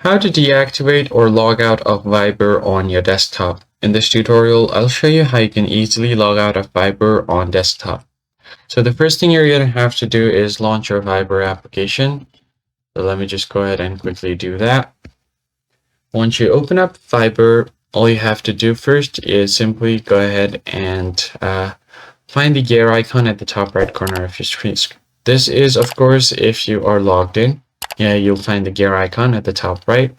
How to deactivate or log out of Viber on your desktop. In this tutorial, I'll show you how you can easily log out of Viber on desktop. So the first thing you're going to have to do is launch your Viber application. So let me just go ahead and quickly do that. Once you open up Viber, all you have to do first is simply go ahead and find the gear icon at the top right corner of your screen. This is, of course, if you are logged in. Yeah, you'll find the gear icon at the top right.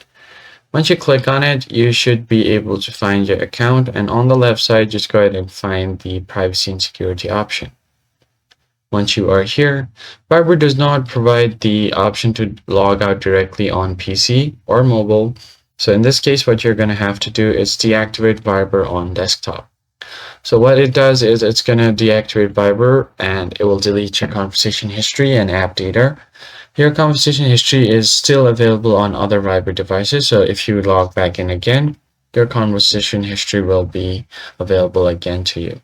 Once you click on it, you should be able to find your account, and on the left side, just go ahead and find the privacy and security option. Once you are here, Viber does not provide the option to log out directly on PC or mobile. So in this case, what you're going to have to do is deactivate Viber on desktop. So what it does is it's going to deactivate Viber and it will delete your conversation history and app data. Your conversation history is still available on other Viber devices, so if you log back in again, your conversation history will be available again to you.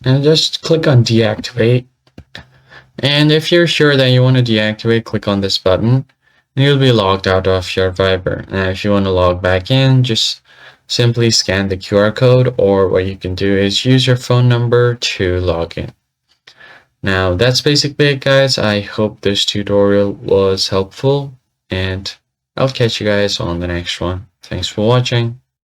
And just click on deactivate. And if you're sure that you want to deactivate, click on this button and you'll be logged out of your Viber. Now, if you want to log back in, just simply scan the QR code, or what you can do is use your phone number to log in. Now, that's basically it, guys. I hope this tutorial was helpful, and I'll catch you guys on the next one. Thanks for watching.